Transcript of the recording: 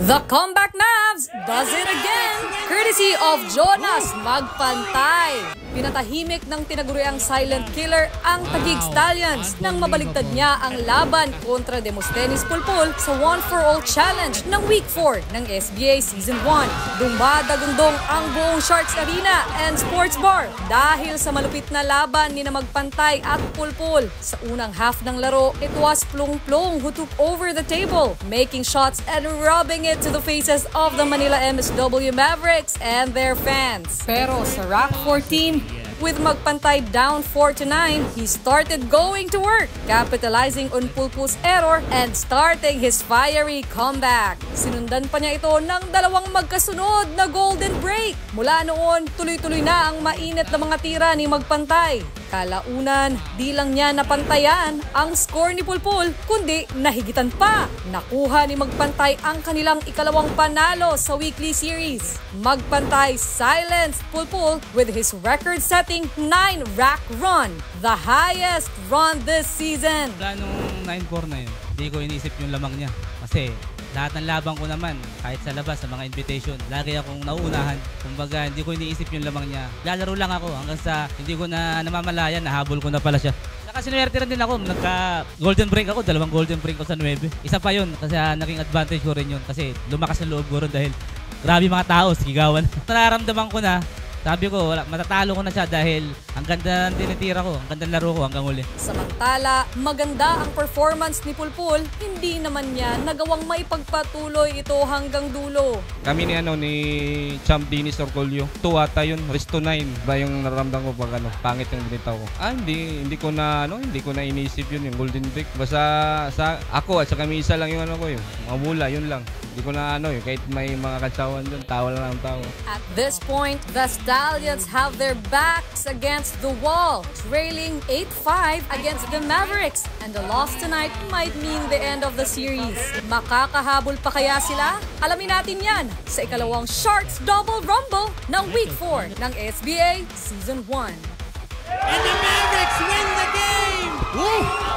The comeback Mavs does it again, courtesy of Jonas Magpantay. Pinatahimik ng tinaguriang silent killer ang Taguig Stallions nang mabaligtad niya ang laban kontra Demosthenes Pulpul sa one-for-all challenge ng Week 4 ng SBA Season 1. Dumadagundong ang buong Sharks Arena and Sports Bar dahil sa malupit na laban ni na Magpantay at Pulpul. Sa unang half ng laro, it was Plong Plong who took over the table, making shots and rubbing it to the faces of the Manila MSW Mavericks and their fans. Pero sa Rack 14, with Magpantay down 4-9, he started going to work, capitalizing on Pulpul's error and starting his fiery comeback. Sinundan pa niya ito ng dalawang magkasunod na golden break. Mula noon, tuloy-tuloy na ang mainit na mga tira ni Magpantay. Kalaunan, di lang niya napantayan ang score ni Pulpul, kundi nahigitan pa. Nakuha ni Magpantay ang kanilang ikalawang panalo sa weekly series. Magpantay silenced Pulpul with his record-setting 9-rack run, the highest run this season. Nung 9-4 na yun, hindi ko iniisip yung lamang niya. Kasi lahat ng laban ko naman, kahit sa labas, sa mga invitation, lagi akong nauunahan. Kumbaga, hindi ko iniisip yung lamang niya. Lalaro lang ako hanggang sa hindi ko na namamalayan, nahabol ko na pala siya. Saka sinuwerte rin din ako, nagka-golden break ako, 2 golden break ko sa 9. Isa pa yun, kasi naging advantage ko rin yun. Kasi lumakas ang loob ko rin dahil grabe mga tao, sigawan. Nararamdaman ko na, sabi ko, matatalo ko na siya dahil ang ganda ng tinitira ko, ang ganda ng laro ko hanggang uli. Samantala, maganda ang performance ni Pulpul, hindi naman niya nagawang maipagpatuloy ito hanggang dulo. Kami ni Champ Dinis Orcolio, 2 ata yun, resto 9 ba yung nararamdaman ko pag pangit yung binitaw ko. Hindi ko na inisip yun yung golden break. Basta sa ako at sa kami isa lang yung yung mabula, yun lang. Hindi ko na kahit may mga katsawan doon, tawa lang ang tao. At this point, the Stallions have their backs against the wall, trailing 8-5 against the Mavericks, and the loss tonight might mean the end of the series. Makakahabol pa kaya sila? Alamin natin yan sa ikalawang Sharks Double Rumble ng Week 4 ng SBA Season 1. And the Mavericks win the game! Woo!